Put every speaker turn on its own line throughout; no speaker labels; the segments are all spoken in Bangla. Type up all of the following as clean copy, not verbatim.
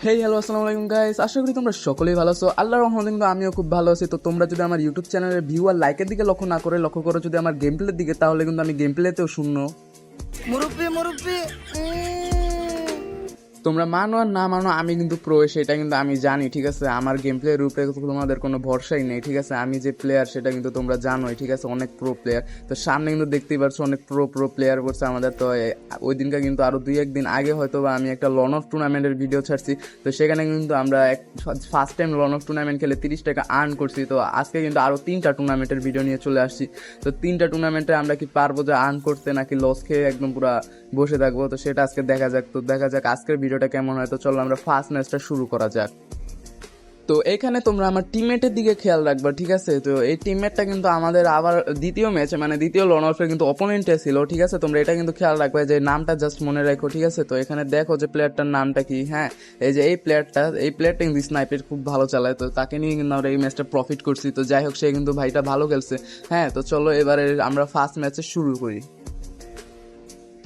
হেই হ্যালো আসসালামু আলাইকুম গাইস, আশা করি তোমরা সকলেই ভালো আছো। আল্লাহর রহমতে কিন্তু আমিও খুব ভালো আছি। তো তোমরা যদি আমার ইউটিউব চ্যানেলের ভিউ আর লাইকের দিকে লক্ষ্য না করে লক্ষ্য করো যদি আমার গেম প্লের দিকে, তাহলে কিন্তু আমি গেম প্লেতেও শূন্য।
মুরব্বি মুরব্বি
তোমরা মানো আর না মানো, আমি কিন্তু প্রো, সেটা কিন্তু আমি জানি, ঠিক আছে। আমার গেম প্লের উপরে তোমাদের কোনো ভরসাই নেই, ঠিক আছে। আমি যে প্লেয়ার সেটা কিন্তু তোমরা জানোই, ঠিক আছে, অনেক প্রো প্লেয়ার। তো সামনে কিন্তু দেখতেই পাচ্ছ অনেক প্রো প্লেয়ার করছে আমাদের। তো ওই দিনকে কিন্তু আরও 2-1 দিন আগে হয়তো বা আমি একটা লন অফ টুর্নামেন্টের ভিডিও ছাড়ছি। তো সেখানে কিন্তু আমরা first time lawn of tournament খেলে 30 টাকা আর্ন করছি। তো আজকে কিন্তু আরও 3টা টুর্নামেন্টের ভিডিও নিয়ে চলে আসছি। তো 3টা টুর্নামেন্টে আমরা কি পারবো যে আর্ন করতে, নাকি লস খেয়ে একদম পুরো বসে থাকবো, তো সেটা আজকে দেখা যাক। তো দেখা যাক আজকের ভিডিওটা কেমন হয়। তো চলো আমরা ফার্স্ট ম্যাচটা শুরু করা যাক। তো এখানে তোমরা আমার টিমমেটের দিকে খেয়াল রাখবা, ঠিক আছে। তো এই টিমমেটটা কিন্তু আমাদের আবার দ্বিতীয় ম্যাচে, মানে দ্বিতীয় লন অফে কিন্তু অপোনেন্টে ছিল, ঠিক আছে। তোমরা এটা কিন্তু খেয়াল রাখবে, যে নামটা জাস্ট মনে রাখো, ঠিক আছে। তো এখানে দেখো যে প্লেয়ারটার নামটা কি। হ্যাঁ, এই যে এই প্লেয়ারটা কিন্তু স্নাইপার খুব ভালো চালায়। তো তাকে নিয়ে কিন্তু আমরা এই ম্যাচটা প্রফিট করছি। তো যাই হোক, সে কিন্তু ভাইটা ভালো খেলছে। হ্যাঁ, তো চলো এবারে আমরা ফার্স্ট ম্যাচে শুরু করি।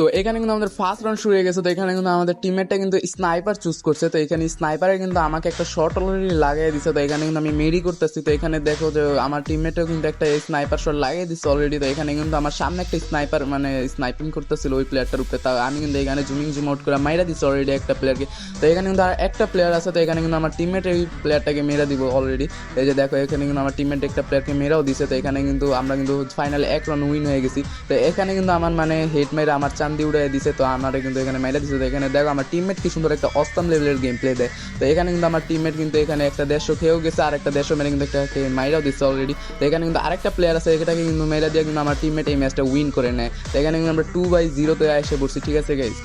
তো এখানে কিন্তু আমাদের ফার্স্ট রাউন্ড শুরু হয়ে গেছে। তো এখানে কিন্তু আমাদের টিমমেটটা কিন্তু স্নাইপার চুজ করছে। তো এখানে স্নাইপারে কিন্তু আমাকে একটা শট অলরেডি লাগিয়ে দিচ্ছে। তো এখানে কিন্তু আমি মেরি করতেছি। তো এখানে দেখো যে আমার টিমমেটও কিন্তু একটা স্নাইপার শট লাগিয়ে দিচ্ছে অলরেডি। তো এখানে কিন্তু আমার সামনে একটা স্নাইপার মানে স্নাইপিং করতেছিল ওই প্লেয়ারটার উপরে। তা আমি কিন্তু এখানে জুম আউট করে মাইরা দিচ্ছি অলরেডি একটা প্লেয়ারকে। তো এখানে কিন্তু আর একটা প্লেয়ার আছে। তো এখানে কিন্তু আমার টিমমেট এই প্লেয়ারটাকে মেরা দিব অলরেডি। এই যে দেখো, এখানে কিন্তু আমার টিমমেট একটা প্লেয়ারকে মেরাও দিছে। তো এখানে কিন্তু আমরা কিন্তু ফাইনালে 1 রান উইন হয়ে গেছি। তো এখানে কিন্তু আমার মানে হেড মেরে আমার চান্দি উড়াই দিছে। তো আমার কিন্তু এখানে মেরে দিছে। তো এখানে দেখো আমার টিমমেট কি সুন্দর একটা অস্তম লেভেলের গেম প্লে দেয়। তো এখানে কিন্তু আমার টিমমেট কিন্তু এখানে একটা 150 খেয়েও গেছে, আর একটা 150 মেরে কিন্তু একটা মাইরাও দিচ্ছে অলরেডি। তো এখানে কিন্তু আরেকটা প্লেয়ার আছে, এটাকে কিন্তু মেরা দিয়ে কিন্তু আমার টিমমেট এই ম্যাচটা উইন করে নেয়। তো এখানে কিন্তু আমরা 2-0 এসে পড়ছি, ঠিক আছে গাইস।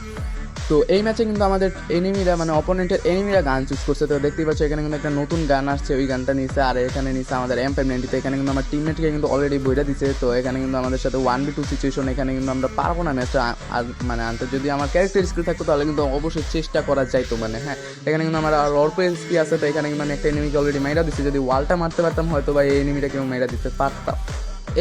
তো এই ম্যাচে কিন্তু আমাদের এনিমিরা মানে অপোনেন্টের এনিমিরা গান চুজ করছে। তো দেখতেই পাচ্ছ এখানে কিন্তু একটা নতুন গান আসছে, ওই গানটা নিচ্ছে। আর এখানে নিচ্ছে আমাদের M590। তো এখানে কিন্তু আমার টিমমেটকে কিন্তু অলরেডি বইটা দিচ্ছে। তো এখানে কিন্তু আমাদের সাথে 1v2 সিচুয়েশন। এখানে কিন্তু আমরা পারবো না ম্যাচটা আর মানে আনতে। যদি আমার ক্যারেক্টার স্কিল থাকতো তাহলে কিন্তু অবশ্যই চেষ্টা করা যাইতো, মানে হ্যাঁ। এখানে কিন্তু আমার আর অল্প এসপি আছে। তো এখানে কিন্তু আমি একটা এনিমিকে অলরেডি মাইরা দিচ্ছি। যদি ওয়ালটা মারতে পারতাম হয়তো বা এই এনিমিটা কেউ মাইরা দিতে পারতাম।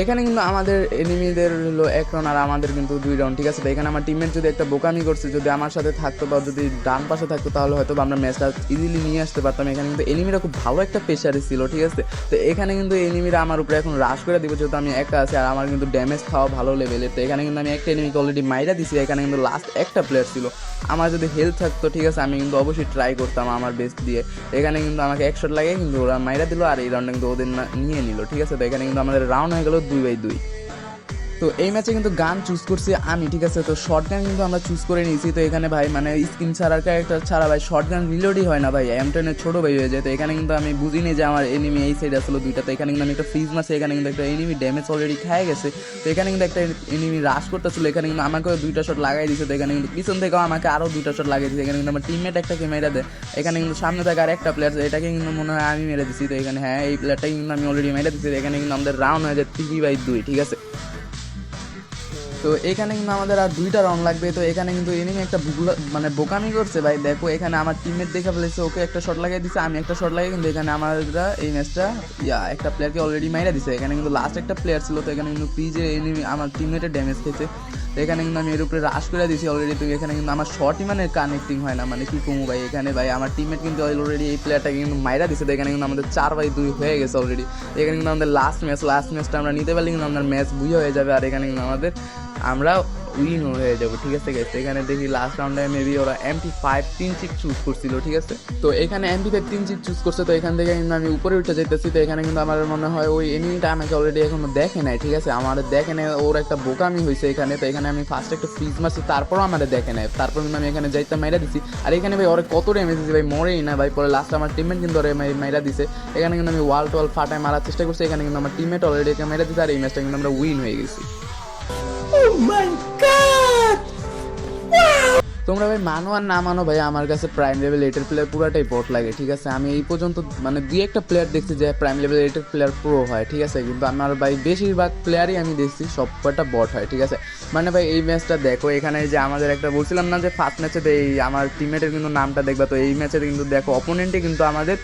এখানে কিন্তু আমাদের এনিমিদের হলো 1 রাউন্ড আর আমাদের কিন্তু 2 রাউন্ড, ঠিক আছে। তো এখানে আমার টিমমেট যদি একটা বোকামি করছে, যদি আমার সাথে থাকতো বা যদি ডান পাশে থাকতো তাহলে হয়তো আমরা ম্যাচটা ইজিলি নিয়ে আসতে পারতাম। এখানে কিন্তু এনিমিরা খুব ভালো একটা প্রেশারে ছিল, ঠিক আছে। তো এখানে কিন্তু এনিমিরা আমার উপরে এখন রাশ করে দিব, যেহেতু আমি একা আছি আর আমার কিন্তু ড্যামেজ খাওয়া ভালো লেভেলের। তো এখানে কিন্তু আমি একটা এনিমিকে অলরেডি মাইরা দিছি। এখানে কিন্তু লাস্ট একটা প্লেয়ার ছিল। আমার যদি হেলথ থাকতো, ঠিক আছে, আমি কিন্তু অবশ্যই ট্রাই করতাম আমার বেস্ট দিয়ে। এখানে কিন্তু আমাকে 1 শট লাগে কিন্তু ওরা মাইরা দিল, আর এই রাউন্ডে কিন্তু ওদের নিয়ে নিল, ঠিক আছে। তো এখানে কিন্তু আমাদের রাউন্ড হয়ে গেল 2-2। তো এই ম্যাচে কিন্তু গান চুজ করছি আমি, ঠিক আছে। তো শর্ট গান কিন্তু আমরা চুজ করে নিয়েছি। তো এখানে ভাই মানে স্কিন ছাড়ার ক্যারেক্টার ছাড়া ভাই শর্ট গান রিলোডই হয় না ভাই, M10-এর ছোটো ভাই হয়ে যায়। তো এখানে কিন্তু আমি বুঝিনি যে আমার এনিমি এই সাইড আসলো 2টা। তো এখানে কিন্তু আমি একটা ফ্রিজ মারছি। এখানে কিন্তু একটা এনিমি ড্যামেজ অলরেডি খায় গেছে। তো এখানে কিন্তু একটা এনিমি রাশ করতেছিল। এখানে কিন্তু আমাকেও 2টা শট লাগাই দিয়েছে। তো এখানে কিন্তু পিছন থেকেও আমাকে আরও 2টা শট লাগিয়ে দিয়েছে। এখানে কিন্তু আমার টিমমেট একটাকে মেরে দেয়। এখানে কিন্তু সামনে থেকে আর একটা প্লেয়ার, এটাকে কিন্তু মনে হয় আমি মেরে দিচ্ছি। তো এখানে হ্যাঁ, এই প্লেয়ারটাকে কিন্তু আমি অলরেডি মেরে দিচ্ছি। এখানে কিন্তু আমাদের রাউন্ড হয়ে যায় 3-2, ঠিক আছে। তো এখানে কিন্তু আমাদের আর 2টা রাউন্ড লাগবে। তো এখানে কিন্তু এনিমি একটা মানে বোকামি করছে ভাই। দেখো এখানে আমার টিমমেট দেখে ফেলেছে, ওকে একটা শট লাগিয়ে দিচ্ছে, আমি একটা শট লাগিয়ে কিন্তু এখানে আমরা এই ম্যাচটা একটা প্লেয়ারকে অলরেডি মাইরা দিছে। এখানে কিন্তু লাস্ট একটা প্লেয়ার ছিল। তো এখানে কিন্তু পিজে এনিমি আমার টিমমেটের ড্যামেজ খেয়েছে। তো এখানে কিন্তু আমি এর উপরে রাশ করে দিয়েছি অলরেডি। তো এখানে কিন্তু আমার শটই মানে কানেক্টিং হয় না, মানে কি কমু ভাই। এখানে ভাই আমার টিমমেট কিন্তু অলরেডি এই প্লেয়ারটাকে কিন্তু মাইরা দিছে। তো এখানে কিন্তু আমাদের 4-2 হয়ে গেছে অলরেডি। এখানে কিন্তু আমাদের লাস্ট ম্যাচটা আমরা নিতে পারলে কিন্তু আমাদের ম্যাচ বুঝে হয়ে যাবে। আর এখানে কিন্তু আমরা উইন হয়ে যাবো, ঠিক আছে গেছে। এখানে দেখি লাস্ট রাউন্ডে মেবি ওরা MP5 3 চিপ চুজ করছিল, ঠিক আছে। তো এখানে MP5 3 চিপ চুজ করছে। তো এখান থেকে কিন্তু আমি উপরে উঠে যেতেছি। তো এখানে কিন্তু আমার মনে হয় ওই এনিমিটা আমাকে অলরেডি এখনো দেখে নাই, ঠিক আছে। আমার দেখে নেয়, ওর একটা বোকামি হয়েছে এখানে। তো এখানে আমি ফার্স্ট একটা ফ্রিজ মারছি, তারপরও আমাদের দেখে নেয়। তারপর কিন্তু আমি এখানে যাইতে মাইরা দিছি। আর এখানে ভাই ওরা কত ড্যামেজ দিয়েছে ভাই, মরেই না ভাই। পরে লাস্ট আমার টিমমেট কিন্তু ওরা মাইরা দিছে। এখানে কিন্তু আমি ওয়াল টোয়াল ফাটায় মারার চেষ্টা করছি। এখানে কিন্তু আমার টিমমেট অলরেডি এখানে মাইরা দিছে। আর এই ম্যাচটা কিন্তু আমরা উইন হয়ে গেছি। তোমরা ভাই মানো আর না মানো ভাই, আমার কাছে প্রাইম লেভেল 8-এর প্লেয়ার পুরাটাই বট লাগে, ঠিক আছে। আমি এই পর্যন্ত মানে 2-1টা প্লেয়ার দেখছি যে প্রাইম লেভেল 8-এর প্লেয়ার প্রো হয়, ঠিক আছে। কিন্তু আমার ভাই বেশিরভাগ প্লেয়ারই আমি দেখছি সব কয়টা বট হয়, ঠিক আছে। মানে ভাই এই ম্যাচটা দেখো, এখানে যে আমাদের একটা বলছিলাম না যে ফার্স্ট ম্যাচে এই আমার টিমমেটের কিন্তু নামটা দেখবা। তো এই ম্যাচে কিন্তু দেখো অপোনেন্টে কিন্তু আমাদের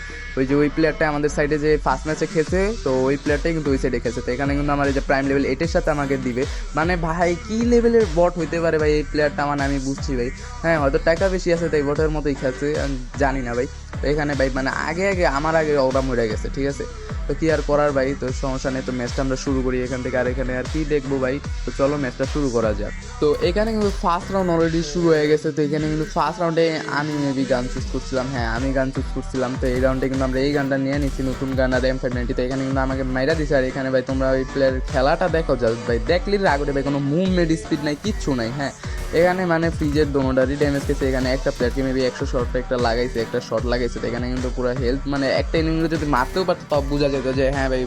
ওই প্লেয়ারটা আমাদের সাইডে যে ফার্স্ট ম্যাচে খেয়েছে, তো ওই প্লেয়ারটাই কিন্তু ওই সাইডে খেয়েছে। তো এখানে কিন্তু আমার এই যে প্রাইম লেভেল 8-এর সাথে আমাকে দিবে, মানে ভাই কি লেভেলের বট হইতে পারে ভাই এই প্লেয়ারটা, মানে আমি বুঝছি ভাই। হ্যাঁ হয়তো টাকা বেশি আছে তাই বটের মতোই খেলছে, আমি জানি না ভাই। তো এখানে ভাই মানে আগে আমার আগে ওরা মরে গেছে, ঠিক আছে। তো কি আর করার ভাই, তো সমস্যা নেই। তো ম্যাচটা আমরা শুরু করি এখান থেকে, আর এখানে আর কি দেখবো ভাই। তো চলো ম্যাচটা শুরু করা যাক। তো এখানে কিন্তু ফার্স্ট রাউন্ড অলরেডি শুরু হয়ে গেছে। তো এখানে কিন্তু ফার্স্ট রাউন্ডে আমি মেবি গান চুজ করছিলাম, হ্যাঁ আমি গান চুজ করছিলাম। তো এই রাউন্ডে কিন্তু আমরা এই গানটা নিয়ে নিচ্ছি, নতুন গান আর M590। তো এখানে কিন্তু আমাকে মাইরা দিছে। আর এখানে ভাই তোমরা ওই প্লেয়ার খেলাটা দেখো জাস্ট ভাই, দেখলি রাগরে ভাই, কোনো মুভমেন্ট স্পিড নাই, কিচ্ছু নাই। হ্যাঁ এখানে মানে ফ্রিজের দোনোটারই ড্যামেজ খেয়েছে। এখানে একটা প্লেয়ারকে মেবি 100 শট একটা লাগাইছে, একটা শট লাগাইছে। তো এখানে কিন্তু পুরো হেলথ মানে একটা এনিমি যদি মারতেও পারতো তব বোঝা যেত যে হ্যাঁ ভাই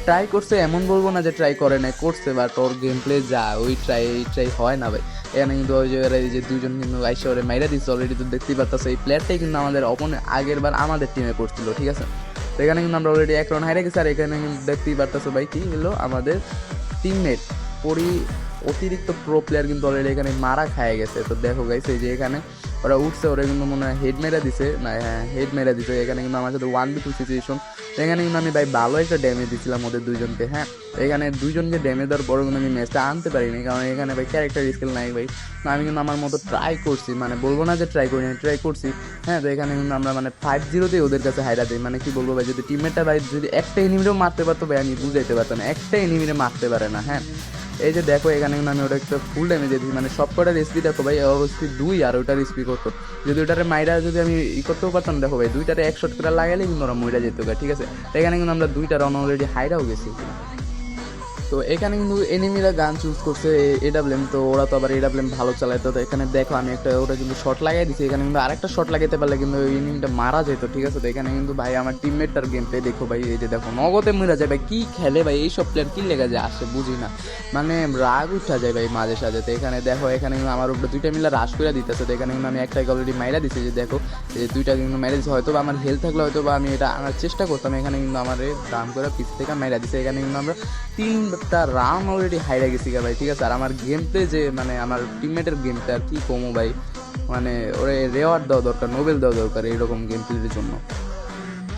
ট্রাই করছে, এমন বলবো না যে ট্রাই করে নাই, করছে। বাট ওর গেম প্লে যা ওই ট্রাই হয় না ভাই। এখানে কিন্তু ওই যে দুজন কিন্তু আইসা ওরে মাইরা দিচ্ছে অলরেডি। তো দেখতেই পারতেছে এই প্লেয়ারটাই কিন্তু আমাদের আগের বার আমাদের টিমে করছিল, ঠিক আছে। তো এখানে কিন্তু আমরা অলরেডি 1 রাউন্ড হারে গেছি। আর এখানে কিন্তু দেখতেই পারতেছো ভাই কি হলো, আমাদের টিমমেট অতিরিক্ত প্রো প্লেয়ার কিন্তু অলরেডি এখানে মারা খায় গেছে। তো দেখো গাইস এই যে এখানে ওরা উঠছে, ওরা কিন্তু মনে হয় হেড মেরা দিছে, না হ্যাঁ হেড মেরা দিছে। এখানে কিন্তু আমার সাথে 1v2 সিচুয়েশন। এখানে কিন্তু আমি ভাই ভালো একটা ড্যামেজ দিচ্ছিলাম ওদের দুইজনকে। হ্যাঁ এখানে দুইজনকে ড্যামেজ দেওয়ার পরে কিন্তু আমি ম্যাচটা আনতে পারিনি, কারণ এখানে ভাই ক্যারেক্টার স্কিল নাই ভাই। আমি কিন্তু আমার মতো ট্রাই করছি, মানে বলবো না যে ট্রাই করিনি, ট্রাই করছি। হ্যাঁ তো এখানে কিন্তু আমরা মানে 5-0তেই ওদের কাছে হাইরা দিই। মানে কি বলবো ভাই, যদি টিমমেটটা ভাই যদি একটা এনিমিরেও মারতে পারতো ভাই, আমি বুঝাইতে পারতাম না, একটা এনিমিরে মারতে পারে না। হ্যাঁ এই যে দেখো এখানে কিন্তু আমি ওটা একটা ফুল ড্যামেজ দিয়েছি, মানে সব কটার স্পিড দেখো ভাই, ওর স্পিড 2 আর ওটার স্পিড করতো। যদি ওটারে মাইরা যদি আমি করতেও পারতাম, দেখো ভাই দুইটারে 1 শট করে লাগাইলে কিন্তু ওরা মইরা যেত, ঠিক আছে। এখানে কিন্তু আমরা 2টা রাউন্ড অলরেডি হাইরাও গেছি। তো এখানে কিন্তু এনিমিরা গান চুজ করছে AWM। তো ওরা তো আবার AWM ভালো চালায়। তো এখানে দেখো আমি একটা ওরা কিন্তু শট লাগাই দিচ্ছি। এখানে কিন্তু আরেকটা শট লাগাইতে পারলে কিন্তু ওই এনিমিটা মারা যেত, ঠিক আছে। তো এখানে কিন্তু ভাই আমার টিমমেটটার গেম প্লে দেখো ভাই, এই যে দেখো নগদে মরা যায় ভাই, কি খেলে ভাই এইসব প্লেয়ার, কি লেগে যায় আসে বুঝি না, মানে রাগ উঠা যায় ভাই মাঝে সাঝে। তো এখানে দেখো এখানে কিন্তু আমার উপরে 2টা মিলে রাশ করে দিতেছে। তো এখানে কিন্তু আমি একটাকে অলরেডি মাইরা দিচ্ছি, যে দেখো এই 2টা কিন্তু মাইরা দিচ্ছে। হয়তো বা আমার হেলথ থাকলে হয়তো বা আমি এটা আনার চেষ্টা করতাম। এখানে কিন্তু আমার দাম করে পিছ থেকে মাইরা দিচ্ছে। এখানে কিন্তু আমরা 3টা রাউন্ড অলরেডি হাইরা গেছি ভাই, ঠিক আছে। আর আমার গেম প্লে যে মানে আমার টিমমেটের গেমটা আর কি কমো ভাই, মানে ওরে রেওয়ার্ড দেওয়া দরকার, নোবেল দেওয়া দরকার এইরকম গেম প্লের জন্য।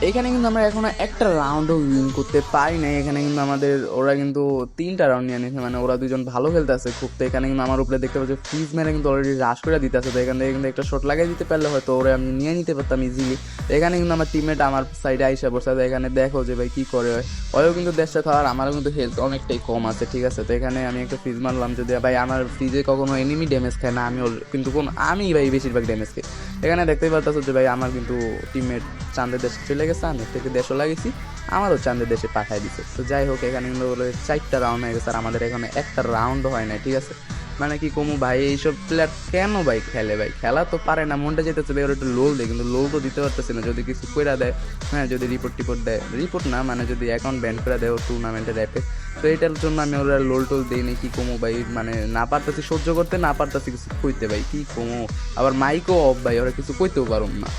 এখানে কিন্তু আমরা এখনো একটা রাউন্ডও উইন করতে পারি নাই। এখানে কিন্তু আমাদের ওরা কিন্তু 3টা রাউন্ড নিয়ে নিয়েছে, মানে ওরা দুজন ভালো খেলতে আছে খুব। তো এখানে কিন্তু আমার উপরে দেখতে পাচ্ছি ফ্রিজ মেরে কিন্তু অলরেডি রাশ করে দিতে আছে। তো এখান থেকে কিন্তু একটা শট লাগিয়ে দিতে পারলে হয়তো ওরা আমি নিয়ে নিতে পারতাম ইজিলি। তো এখানে কিন্তু আমার টিমমেট আমার সাইডে আইসা বসে। তো এখানে দেখো যে ভাই কী করে হয়, ওয়ও কিন্তু দেশটা খাওয়ার, আমারও কিন্তু হেলথ অনেকটাই কম আছে, ঠিক আছে। তো এখানে আমি একটা ফ্রিজ মারলাম, যদি ভাই আমার ফ্রিজে কখনো এনিমি ড্যামেজ খায় না, কিন্তু আমি ভাই বেশিরভাগ ড্যামেজ খাই। এখানে দেখতেই পারতেছো যে ভাই আমার কিন্তু টিমমেট চাঁদের দেশে চলে গেছে, আমি থেকে দেশও লাগিয়েছি, আমারও চাঁদের দেশে পাঠাই দিছে। তো যাই হোক এখানে কিন্তু 4টা রাউন্ড হয়ে গেছে, আর আমাদের এখানে একটা রাউন্ডও হয় না, ঠিক আছে। মানে কি কমু ভাই, এইসব প্লেয়ার কেন ভাই খেলে ভাই, খেলা তো পারে না, মনটা যেতেছে ভাই ওর একটু লোল দেয়, কিন্তু লোল তো দিতে পারতেছে না। যদি কিছু করে দেয়, হ্যাঁ যদি রিপোর্ট দেয়, রিপোর্ট না মানে যদি অ্যাকাউন্ট ব্যান করে দেয় ওর টুর্নামেন্টের অ্যাপে, তো এটার জন্য আমি ওরা লোল টোল দিই নি। কি কমু ভাই, মানে না পারতেছি সহ্য করতে, না পারতেছি কিছু কইতে ভাই, কি কমু। আবার মাইকও অফ ভাই, ওরা কিছু কইতেও পারুম না।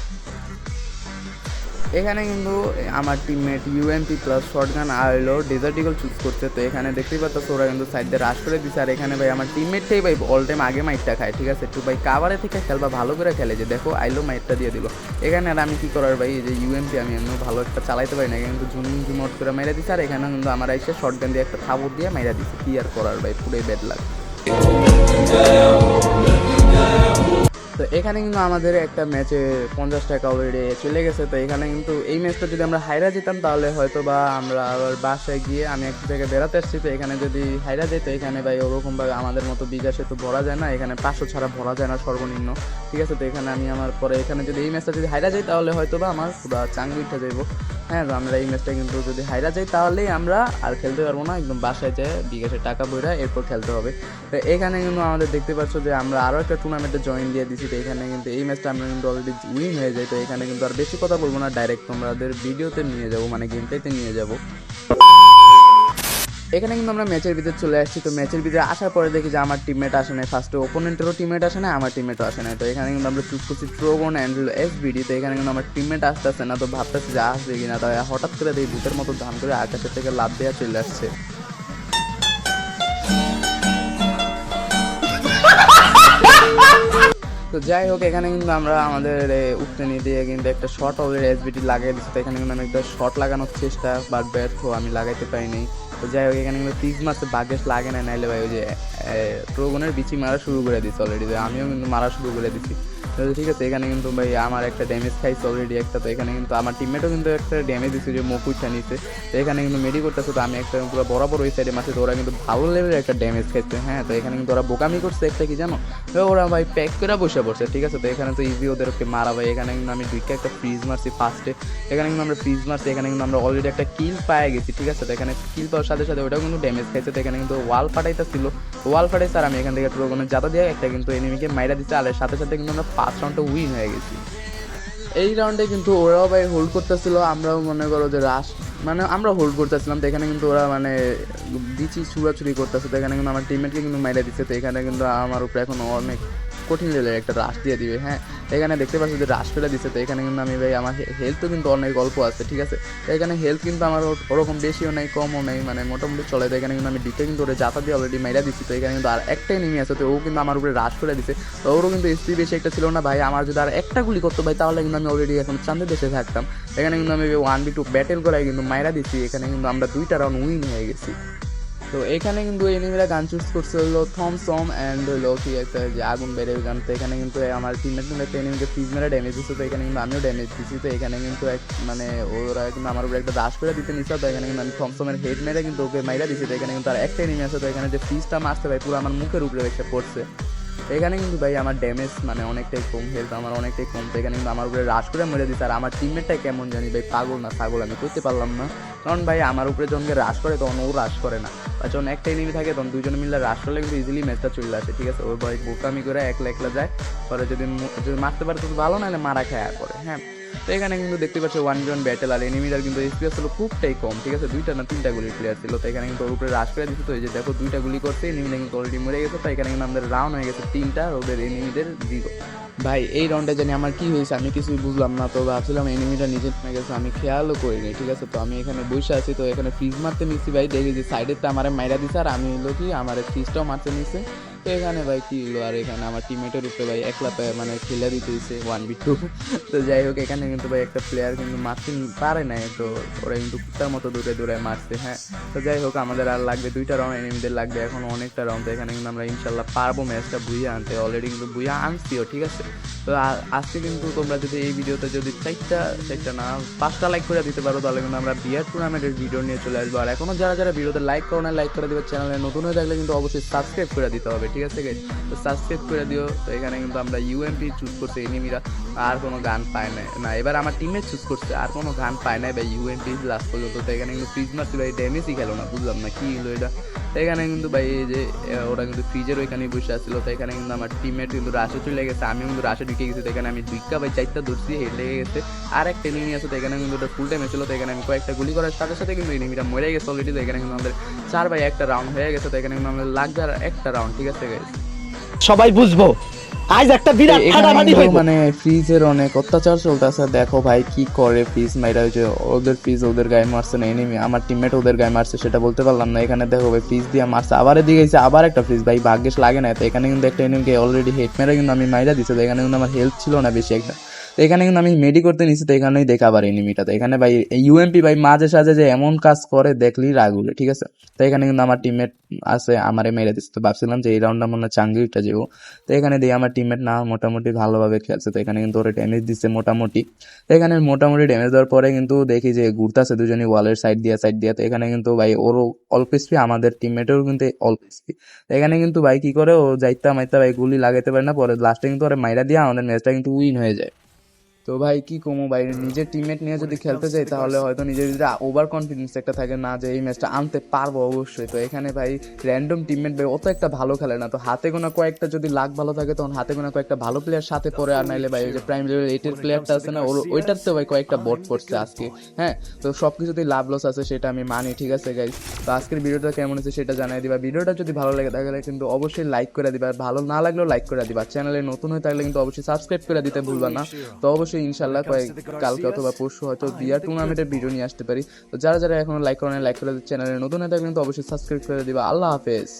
এখানে কিন্তু আমার টিমমেট UMP প্লাস শর্টগান আর হলো ডেজার্ট ইগল চুজ করছে। তো এখানে দেখতেই পাচ্ছ ওরা কিন্তু সাইড দিয়ে রাশ করে দিচ্ছে। আর এখানে ভাই আমার টিমমেটটাই ভাই অল টাইম আগে মাইটটা খায়, ঠিক আছে। একটু ভাই কাভারে থেকে খেলবা ভালো করে খেলে, যে দেখো আইলো মাইটটা দিয়ে দিল। এখানে আর আমি কী করার ভাই, এই যে UMP আমি এমন ভালো একটা চালাইতে পারি না, কিন্তু জুম আউট করে মাইরা দিচ্ছে। আর এখানে কিন্তু আমার এসে শর্টগান দিয়ে একটা থাবর দিয়ে মাইরা দিচ্ছে। কি আর করার ভাই, পুরোই ব্যাড লাগে। তো এখানে কিন্তু আমাদের একটা ম্যাচে 50 টাকা অলরেডি চলে গেছে। তো এখানে কিন্তু এই ম্যাচটা যদি আমরা হাইরা যেতাম তাহলে হয়তো বা আমরা আবার বাসায় গিয়ে, আমি একটা জায়গায় বেড়াতে আসছি, তো এখানে যদি হাইরা যেত, এখানে ভাই ওরকমভাবে আমাদের মতো বিকাশে তো ভরা যায় না, এখানে 500 ছাড়া ভরা যায় না সর্বনিম্ন, ঠিক আছে। তো এখানে আমি আমার পরে এখানে যদি এই ম্যাচটা যদি হাইরা যাই তাহলে হয়তো বা আমার পুরো চাঙ্গি উঠে যাইবো। হ্যাঁ তো আমরা এই ম্যাচটা কিন্তু যদি হাইরা যাই তাহলেই আমরা আর খেলতে পারবো না, একদম বাসায় যেয়ে বিকাশে টাকা বইরা এরপর খেলতে হবে। তো এখানে কিন্তু আমাদের দেখতে পাচ্ছ যে আমরা আরও একটা টুর্নামেন্টে জয়েন দিয়ে দিচ্ছি। তো এখানে কিন্তু এই ম্যাচটা আমরা কিন্তু অলরেডি উইন হয়ে যাই। তো এখানে কিন্তু আর বেশি কথা বলবো না, ডাইরেক্ট তোমাদের ভিডিওতে নিয়ে যাবো, মানে গেম প্লেতে নিয়ে যাবো। এখানে কিন্তু আমরা ম্যাচের ভিতরে চলে আসছি। তো ম্যাচের ভিতরে আসার পরে দেখি যে আমার টিমমেট আসে না, ফার্স্টে ওপোনেন্টেরও টিমমেট আসে না, আমার টিমমেটও আসে না। তো এখানে কিন্তু আমরা চুজ করছি ট্রোগন অ্যান্ড SBD। তো এখানে কিন্তু আমার টিমমেট আসতেছে না, তো ভাবতেছি যে আসবে কিনা। তো হঠাৎ করে দেখি ভূতের মতো ধান করে আকাশের থেকে লাফ দেওয়া চলে আসছে। তো যাই হোক, এখানে কিন্তু আমরা আমাদের উক্তেনি দিয়ে কিন্তু একটা শর্ট অলরেডি এসবিটি লাগিয়ে দিচ্ছি। তো এখানে কিন্তু আমি একটা শর্ট লাগানোর চেষ্টা বাট ব্যর্থ, আমি লাগাইতে পারিনি। তো যাই হোক, এখানে কিন্তু পিস মারতে বাগেশ লাগে না, নাইলে ভাই ওই যে প্রোগনের বিচি মারা শুরু করে দিচ্ছে অলরেডি। আমিও কিন্তু মারা শুরু করে দিচ্ছি। তো ঠিক আছে, এখানে কিন্তু ভাই আমার একটা ড্যামেজ খাইছে অলরেডি একটা। তো এখানে কিন্তু আমার টিমমেটও কিন্তু একটা ড্যামেজ দিচ্ছে, যে মকুইটা নিচ্ছে। তো এখানে কিন্তু মেডি করতেছে, তো আমি একটা পুরো বরাবর ওই সাইডে মারছি। তো ওরা কিন্তু ভালো লেভেলের একটা ড্যামেজ খাইছে। হ্যাঁ, তো এখানে কিন্তু ওরা বোকামি করছে একটা কি জানো, তো ওরা ভাই প্যাক করে বসে পড়ছে। ঠিক আছে, তো এখানে তো ইজি ওদেরকে মারা ভাই। এখানে কিন্তু আমি দুইটা একটা ফ্রিজ মারছি ফার্স্টে। এখানে কিন্তু আমরা ফ্রিজ মারছি, এখানে কিন্তু আমরা অলরেডি একটা কিল পায়ে গেছি। ঠিক আছে, তো এখানে কিল পাওয়ার সাথে সাথে ওটাও কিন্তু ড্যামেজ খাইছে। তো এখানে কিন্তু ওয়াল ফাটাইতেছিল, ওয়াল ফাটাইছে, আর আমি এখান থেকে ড্রাগনের জাতা দিয়ে একটা কিন্তু এনিমিকে মাইরা দিচ্ছে। আর এর সাথে সাথে কিন্তু আমরা 5 রাউন্ডে উইন হয়ে গেছি। এই রাউন্ডে কিন্তু ওরাও ভাই হোল্ড করতেছিল, আমরাও মনে করো যে রাশ মানে আমরা হোল্ড করতেছিলাম। তো এখানে কিন্তু ওরা মানে বিচি ছুড়াছুড়ি করতেছে। তো এখানে কিন্তু আমার টিমমেটকে কিন্তু মাইরা দিচ্ছে। তো এখানে কিন্তু আমার উপরে এখন অনেক কঠিন লেভেলের একটা রাশ দিয়ে দিবে। হ্যাঁ, এখানে দেখতে পাচ্ছি যে রাশ ফেলে দিচ্ছে। তো এখানে কিন্তু আমি ভাই আমার হেলথও কিন্তু অনেক অল্প আছে। ঠিক আছে, তো এখানে হেলথ কিন্তু আমার ওরকম বেশিও নেই কমও নেই, মানে মোটামুটি চলে। তো এখানে কিন্তু আমি ডিপে কিন্তু ওরা জাতা দিয়ে অলরেডি মাইরা দিচ্ছি। তো এখানে কিন্তু আর একটাই নেমে আছে, তো ও কিন্তু আমার উপরে রাশ করে দিচ্ছে। তো ওরও কিন্তু এসপি বেশি একটা ছিল না ভাই। আমার যদি আর একটা গুলি করতো ভাই, তাহলে কিন্তু আমি অলরেডি এখন চাঁদের দেশে থাকতাম। এখানে কিন্তু আমি 1v2 ব্যাটেল করাই কিন্তু মাইরা দিচ্ছি। এখানে কিন্তু আমরা 2টা রাউন্ড উইন হয়ে গেছি। তো এখানে কিন্তু এনিমিরা গান চুজ করছে হলো থমসম অ্যান্ড হলো কি একটা যে আগুন বেড়ে গান। তো এখানে কিন্তু আমার টিমমেট কিন্তু একটা এনিমিকে ফ্রিজ মেরে ড্যামেজ দিচ্ছে। তো এখানে কিন্তু আমিও ড্যামেজ দিচ্ছি। তো এখানে কিন্তু এক মানে ওরা কিন্তু আমার উপরে একটা দাস করে দিতে নিচ্ছে। তো এখানে কিন্তু আমি থমসমের হেড মেরে কিন্তু ওকে মাইরা দিচ্ছি। তো এখানে কিন্তু আর একটা এনিমি আছে। তো এখানে যে ফ্রিজটা মারছে ভাই, পুরো আমার মুখের উপরে এসে পড়ছে। এখানে কিন্তু ভাই আমার ড্যামেজ মানে অনেকটাই কম, হেলথ আমার অনেকটাই কম। তো এখানে কিন্তু আমার উপরে রাশ করে মরে দিচ্ছে। আর আমার টিমমেটটা কেমন জানি ভাই, পাগল না ছাগল আমি করতে পারলাম না। কারণ ভাই আমার উপরে যখনকে রাশ করে তখন ও রাশ করে না, আর যখন একটা এনিমি থাকে তখন দুজনে মিলে রাশ করলে কিন্তু ইজিলি ম্যাচটা চলে আসে। ঠিক আছে, ওর ভাই বোকামি করে একলা একলা যায়, পরে যদি মারতে পারে তো ভালো, নাহলে মারা খায়া করে। হ্যাঁ, তো এখানে কিন্তু দেখতে পাচ্ছি 1v1 ব্যাটেল, আর এনিমিটার কিন্তু এসপিএস হলো খুবটাই কম। ঠিক আছে, 2টা না 3টা গুলির প্লেয়ার ছিল। তো এখানে কিন্তু ওর উপরে রাশ করে দিচ্ছে। তো এই যে দেখো 2টা গুলি করছে, এনিমিটা কিন্তু অলরেডি মরে গেছে। তো এখানে কিন্তু আমাদের রাউন্ড হয়ে গেছে 3টা, আর ওদের এনিমিদের 0। ভাই এই রাউন্ডে জানি আমার কি হয়েছে আমি কিছুই বুঝলাম না। তো ভাবছিলাম এনিমিটা নিচে নেমে গেছে, আমি খেয়ালও করিনি। ঠিক আছে, তো আমি এখানে বসে আছি। তো এখানে ফ্রিজ মারতে নিচ্ছি ভাই, দেখি যে সাইডেতে আমার মাইরা দিছে, আর আমি হলো কি আমার ফ্রিজটাও মারতে নিচ্ছে। তো এখানে ভাই কি হলো, আর এখানে আমার টিমমেটের উপরে ভাই একলা মানে খেলে দিতে হয়েছে 1v2। তো যাই হোক, এখানে কিন্তু ভাই একটা প্লেয়ার কিন্তু মারতে পারে নাই। তো ওরা কিন্তু কুত্তার মতো দূরে দূরে মারছে। হ্যাঁ, তো যাই হোক, আমাদের আর লাগবে 2টা রাউন্ড, এনিমিদের লাগবে এখন অনেকটা রাউন্ড। তো এখানে কিন্তু আমরা ইনশাল্লাহ পারবো ম্যাচটা বুঝে আনতে। অলরেডি কিন্তু বুঝে আনছিও। ঠিক আছে, তো আজকে কিন্তু তোমরা যদি এই ভিডিওতে যদি 4টা না 5টা লাইক করে দিতে পারো, তাহলে কিন্তু আমরা বিয়ার টুর্নামেন্টের ভিডিও নিয়ে চলে আসবো। আর এখনো যারা যারা ভিডিওতে লাইক করো না, লাইক করে দিবে। চ্যানেলে নতুন হয়ে থাকলে কিন্তু অবশ্যই সাবস্ক্রাইব করে দিতে হবে। ঠিক আছে গাইস, তো সাবস্ক্রাইব করে দিও। তো এখানে কিন্তু আমরা ইউএমপি চুজ করছি, এনিমিরা আর কোনো গান পায় না। এবার আমার টিমমেট চুজ করছে, আর কোনো গান পায় না ভাই, ইউএমপি লাস্ট পর্যন্ত। তো এখানে কিন্তু ফ্রিজ মারছি ভাই, ড্যামেজই খেলো না, বুঝলাম না কি হলো এটা। তো এখানে কিন্তু ভাই এই যে ওরা কিন্তু ফ্রিজের ওইখানেই বসে আসছিল। তো এখানে কিন্তু আমার টিমমেট কিন্তু রাশে চলে গেছে, আমিও কিন্তু রাশে ঢুকে গেছি। তো এখানে আমি 2টা ভাই 4টা ধরছি, হেড লেগে গেছে। আর একটা এনিমি আছে, তো এখানে কিন্তু ওটা ফুল টাইমে ছিল। তো এখানে আমি কয়েকটা গুলি করার সাথে সাথে কিন্তু এনিমিটা মরে গেছে অলরেডি। তো এখানে কিন্তু আমাদের 4/1 রাউন্ড হয়ে গেছে। তো এখানে কিন্তু আমাদের লাগবে আর একটা রাউন্ড। ঠিক আছে গাইস,
সবাই বুঝবো আজ একটা বিরাট ফাটাফাটি হইব।
মানে ফ্রিজের অনেক অত্যাচার চলতেছে। দেখো ভাই কি করে, ফ্রিজ মাইরা যে ওদের ফ্রিজ ওদের গায়ে মারছে না, এনিমি আমার টিমমেট ওদের গায়ে মারছে সেটা বলতে পারলাম না। এখানে দেখো ভাই ফ্রিজ দিয়ে মারছে, আবার এদিকে গেছে আবার একটা ফ্রিজ ভাই, ভাগ্যেশ লাগে না। তো এখানে কিন্তু একটা এনিমিকে অলরেডি হেড মেরে কিন্তু আমি মাইরা দিচ্ছি। তো এখানে কিন্তু আমার হেল্প ছিল না বেশি একটা। তো এখানে কিন্তু আমি মেডি করতে নিচ্ছি। তো এখানেই দেখা আবার এনিমিটা। তো এখানে ভাই ইউএমপি ভাই মাঝে সাঝে যে এমন কাজ করে দেখলি রাগ উঠে। ঠিক আছে, তো এখানে কিন্তু আমার টিমমেট আছে, আমারে মেরে দিচ্ছে। তো ভাবছিলাম যে এই রাউন্ডটা মনে হয় চাঙ্গিটা যাবো। তো এখানে দিয়ে আমার টিমমেট না মোটামুটি ভালোভাবে খেলছে। তো এখানে কিন্তু ওরা ড্যামেজ দিচ্ছে মোটামুটি। তো এখানে মোটামুটি ড্যামেজ দেওয়ার পরে কিন্তু দেখি যে ঘুরতেছে দুজনই ওয়ালের সাইড দিয়ে। তো এখানে কিন্তু ভাই ওরও অল্প স্পি, আমাদের টিমমেটেরও কিন্তু অল্প স্পি। তো এখানে কিন্তু ভাই কি করে, ও যাইতা মাইতা ভাই গুলি লাগাইতে পারে না, পরে লাস্টে কিন্তু ওরা মাইরা দিয়ে আমাদের ম্যাচটা কিন্তু উইন হয়ে যায়। তো ভাই কি কমো ভাই, নিজের টিমমেট নিয়ে যদি খেলতে যাই তাহলে হয়তো নিজের ভিতরে ওভার কনফিডেন্স একটা থাকে না যে এই ম্যাচটা আনতে পারবো অবশ্যই। তো এখানে ভাই র্যান্ডম টিমমেট ভাই অত একটা ভালো খেলে না। তো হাতে গোনা কয়েকটা যদি লাক ভালো থাকে তখন হাতে গোনা কয়েকটা ভালো প্লেয়ার সাথে পড়ে, আর নাইলে ভাই ওই যে প্রাইম লেভেল 8 প্লেয়ারটা আছে না, ওইটার তো ভাই কয়েকটা বট পড়ছে আজকে। হ্যাঁ, তো সব কিছুতেই লাভ লস আছে, সেটা আমি মানি। ঠিক আছে গাইস, তো আজকের ভিডিওটা কেমন হয়েছে সেটা জানাই দিবা। ভিডিওটা যদি ভালো লাগে তাহলে কিন্তু অবশ্যই লাইক করে দিবা, ভালো না লাগলেও লাইক করে দিবা। চ্যানেলে নতুন হয়ে থাকলে কিন্তু অবশ্যই সাবস্ক্রাইব করে দিতে ভুলবা না। তো অবশ্যই ইনশাল্লাহ কালকে অথবা পরশু হয়তো বিয়ার টুর্নামেন্টের ভিডিও নিয়ে আসতে পারি। তো যারা যারা এখনো লাইক করে লাইক করে চ্যানেলে নতুন হয়ে থাকলে কিন্তু অবশ্যই সাবস্ক্রাইব করে দিবা। আল্লাহ হাফেজ।